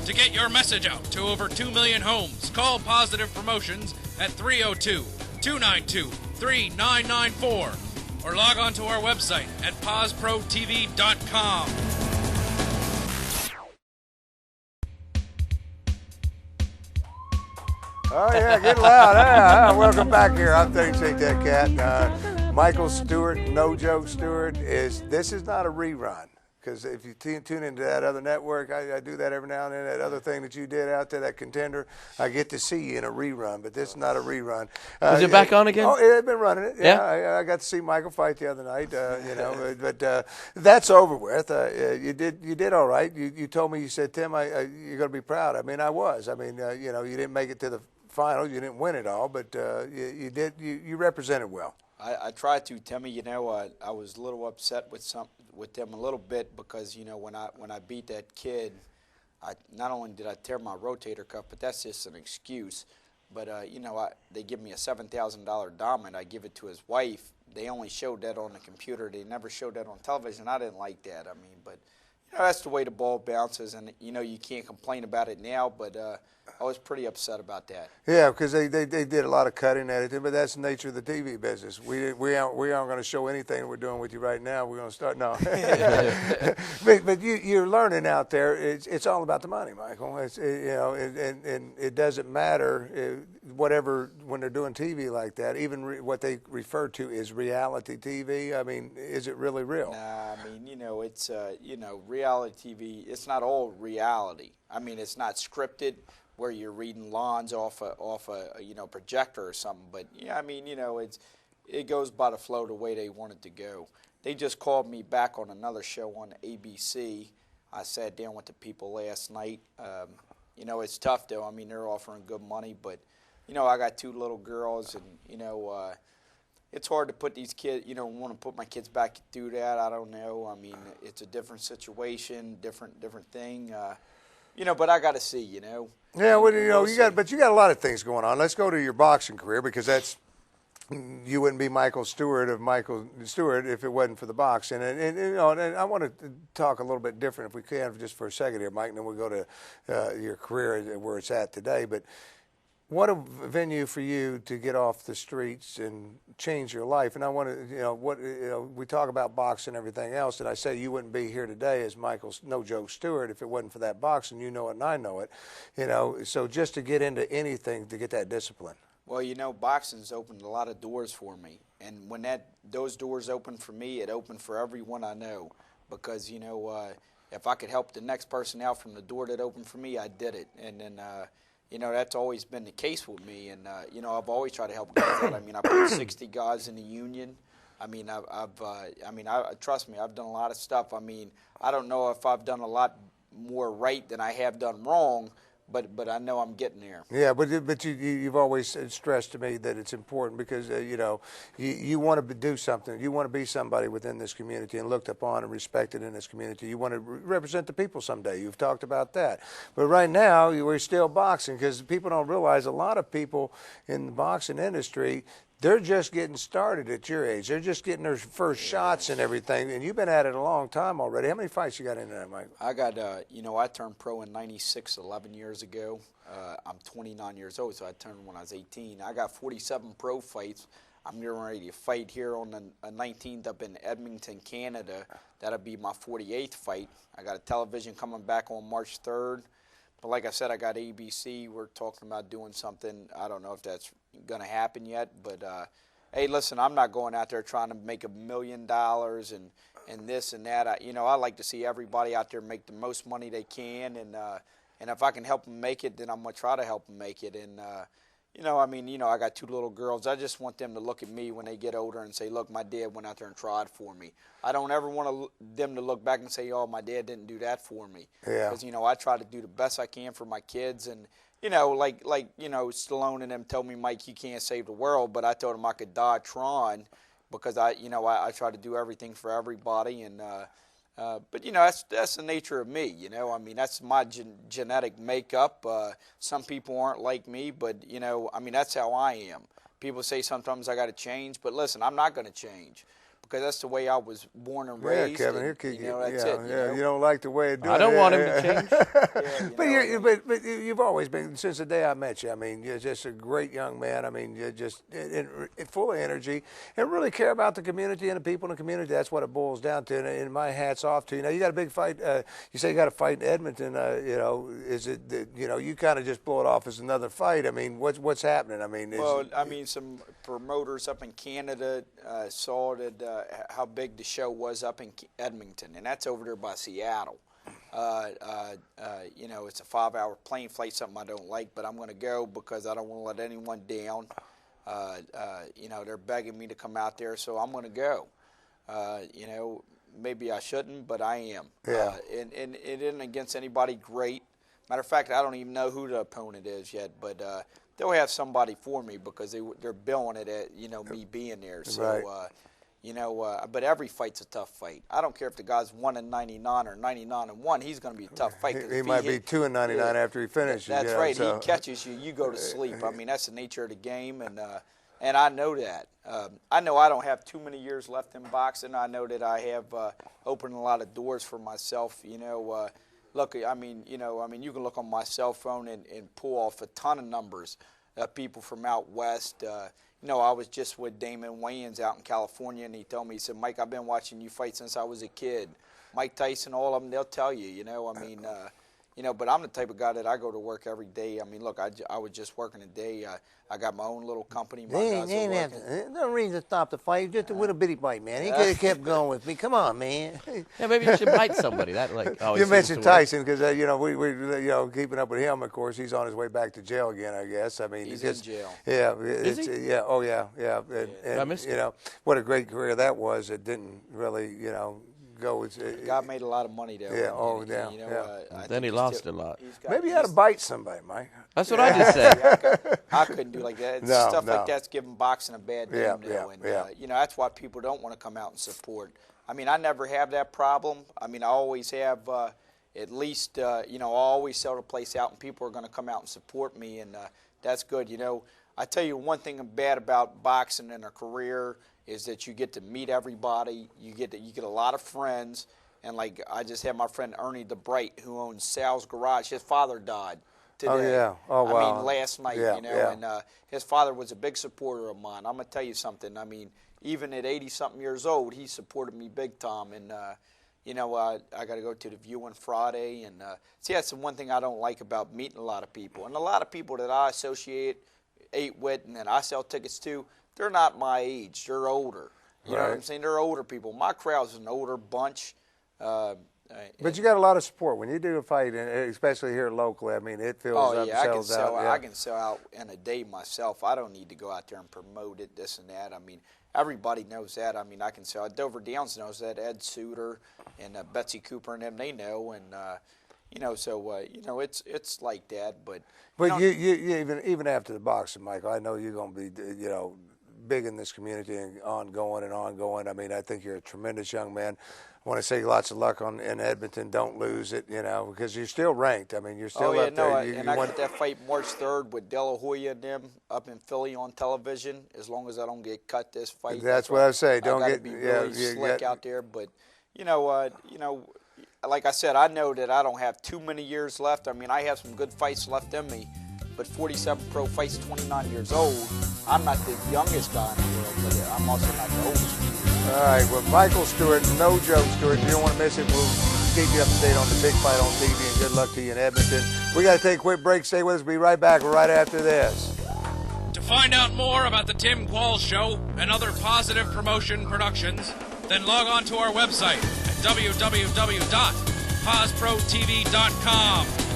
To get your message out to over 2 million homes, call Positive Promotions at 302-292-3994 or log on to our website at PosProTV.com. Oh, yeah, get loud. Yeah, welcome back here. I'm Shake That Cat. Michael Stewart, No Joke Stewart. This is not a rerun. Because if you tune into that other network, I do that every now and then, that other thing that you did out there, that Contender, I get to see you in a rerun, but this is not a rerun. Is it back on again? Oh, yeah, they've been running it. Yeah. I got to see Michael fight the other night, but that's over with. You did all right. You told me, you said, Tim, you're going to be proud. I mean, I was. I mean, you didn't make it to the finals. You didn't win it all, but you did. You represented well. I tried to, Timmy. I was a little upset with them a little bit because when I beat that kid, not only did I tear my rotator cuff, but that's just an excuse. But they give me a $7,000 diamond. I give it to his wife. They only showed that on the computer. They never showed that on television. I didn't like that. I mean, but that's the way the ball bounces, and you can't complain about it now. But I was pretty upset about that. Yeah, because they did a lot of cutting editing, but that's the nature of the TV business. We aren't going to show anything we're doing with you right now. We're going to start no. but you're learning out there. It's all about the money, Michael. It's and it doesn't matter whatever when they're doing TV like that. Even what they refer to as reality TV. I mean, is it really real? Nah, I mean it's reality TV. It's not all reality. I mean, it's not scripted, where you're reading lines off a projector or something. But yeah, I mean, it goes by the flow the way they want it to go. They just called me back on another show on ABC. I sat down with the people last night. It's tough though. I mean, they're offering good money, but I got two little girls, and it's hard to put these kids. Want to put my kids back through that. I don't know. I mean, it's a different situation, different thing. But I got to see. Yeah, well, you got a lot of things going on. Let's go to your boxing career, because you wouldn't be Michael Stewart if it wasn't for the boxing. And I want to talk a little bit different, if we can, just for a second here, Mike, and then we'll go to your career where it's at today. But what a venue for you to get off the streets and change your life. And I want to, we talk about boxing and everything else, and I say you wouldn't be here today as Michael No Joke Stewart if it wasn't for that boxing. You know it and I know it. So just to get into anything, to get that discipline. Well, boxing's opened a lot of doors for me. And when those doors opened for me, it opened for everyone I know. Because, if I could help the next person out from the door that opened for me, I did it. And then, that's always been the case with me. And, I've always tried to help guys out. I mean, I put 60 guys in the union. I mean, trust me, I've done a lot of stuff. I mean, I don't know if I've done a lot more right than I have done wrong, but I know I'm getting there. Yeah, but you've always stressed to me that it's important because, you want to do something. You want to be somebody within this community and looked upon and respected in this community. You want to represent the people someday. You've talked about that. But right now, we're still boxing, because people don't realize a lot of people in the boxing industry, they're just getting started at your age. They're just getting their first shots and everything. And you've been at it a long time already. How many fights you got into that, Mike? I got, I turned pro in '96, 11 years ago. I'm 29 years old, so I turned when I was 18. I got 47 pro fights. I'm getting ready to fight here on the 19th up in Edmonton, Canada. That'll be my 48th fight. I got a television coming back on March 3rd. But like I said, I got ABC. We're talking about doing something. I don't know if that's going to happen yet. But, hey, listen, I'm not going out there trying to make $1 million and this and that. I like to see everybody out there make the most money they can. And if I can help them make it, then I'm going to try to help them make it. And, I got two little girls. I just want them to look at me when they get older and say, look, my dad went out there and tried for me. I don't ever want them to look back and say, oh, my dad didn't do that for me. Yeah. Because, I try to do the best I can for my kids. And, Stallone and them told me, Mike, you can't save the world. But I told them I could die trying, because I try to do everything for everybody. And, but that's the nature of me. That's my genetic makeup. Some people aren't like me, but that's how I am. People say sometimes I got to change, but listen, I'm not going to change, because that's the way I was born and Yeah, raised. Kevin, and, here, you know, that's yeah, it. yeah. You don't like the way it does. I don't want him to change. But you've always been, since the day I met you. I mean, you're just a great young man. I mean, you're just full of energy and really care about the community and the people in the community. That's what it boils down to. And my hat's off to you. Now you got a big fight. You say you got a fight in Edmonton. You know, is it? You know, you kind of just blow it off as another fight. I mean, what's happening? I mean, some promoters up in Canada saw that how big the show was up in Edmonton, and that's over there by Seattle. You know, it's a 5-hour plane flight, something I don't like, but I'm going to go because I don't want to let anyone down. You know, they're begging me to come out there, so I'm going to go. You know, maybe I shouldn't, but I am. Yeah. And it isn't against anybody great. Matter of fact, I don't even know who the opponent is yet, but they'll have somebody for me because they're billing it at, you know, me being there. So, right. you know, but every fight's a tough fight. I don't care if the guy's 1-99 or 99-1. He's going to be a tough fight. He might be 2-99 after he finishes. That's right. So. He catches you, you go to sleep. I mean, that's the nature of the game, and I know that. I know I don't have too many years left in boxing. I know that I have opened a lot of doors for myself. You know, look, I mean, you can look on my cell phone and pull off a ton of numbers. People from out west. You know, I was just with Damon Wayans out in California, and he told me, he said, Mike, I've been watching you fight since I was a kid. Mike Tyson, all of them, they'll tell you, you know. I mean, you know, but I'm the type of guy that I go to work every day. I mean, look, I was just working today. I got my own little company. No reason to stop the fight. Just a little bitty bite, man. He could have kept going with me. Come on, man. Yeah, maybe you should bite somebody. That You mentioned Tyson because you know we keeping up with him. Of course, he's on his way back to jail again. I guess. I mean, he's in jail. Yeah. Is he? Yeah. Oh yeah. Yeah. And, I missed you know what a great career that was. It didn't really, you know, go. God made a lot of money though. Yeah. Oh yeah. You know, then he lost a lot. Maybe you ought to bite somebody, Mike. That's what I just said. I couldn't do like that. Stuff like that's giving boxing a bad name now. And, you know, that's why people don't want to come out and support. I mean, I never have that problem. I mean, I always have at least, you know, I always sell the place out and people are going to come out and support me, and that's good. You know, I tell you one thing bad about boxing and a career is that you get to meet everybody. You get a lot of friends. And, like, I just had my friend Ernie DeBright, who owns Sal's Garage. His father died today. Oh, yeah. Oh, wow. I mean, last night, you know. And his father was a big supporter of mine. I'm going to tell you something. I mean, even at 80-something years old, he supported me big time. And, you know, I got to go to the viewing Friday. And, see, that's the one thing I don't like about meeting a lot of people. And a lot of people that I associate, ate with, and that I sell tickets to, they're not my age. They're older. You know what I'm saying? They're older people. My crowd's an older bunch. But you got a lot of support when you do a fight, and especially here locally. I mean, it fills up, sells out. I can sell out in a day myself. I don't need to go out there and promote it, this and that. I mean, everybody knows that. I mean, I can sell. Dover Downs knows that. Ed Suter and Betsy Cooper and them, they know. And you know, so you know, it's like that. But you even after the boxing, Michael, I know you're going to be, you know, big in this community and ongoing. I mean, I think you're a tremendous young man. I want to say lots of luck in Edmonton. Don't lose it, you know, because you're still ranked. I mean, you're still up there. I got that fight March 3rd with De La Hoya and them up in Philly on television. As long as I don't get cut this fight. That's what I say. Don't get be really slick out there. But you know, like I said, I know that I don't have too many years left. I mean, I have some good fights left in me. But 47 pro fights, 29 years old. I'm not the youngest guy in the world, but I'm also not the oldest. All right, well, Michael Stewart, no joke, Stewart. If you don't want to miss it, we'll keep you up to date on the big fight on TV, and good luck to you in Edmonton. We got to take a quick break. Stay with us. We'll be right back right after this. To find out more about the Tim Qualls Show and other Positive Promotion productions, then log on to our website at www.posprotv.com.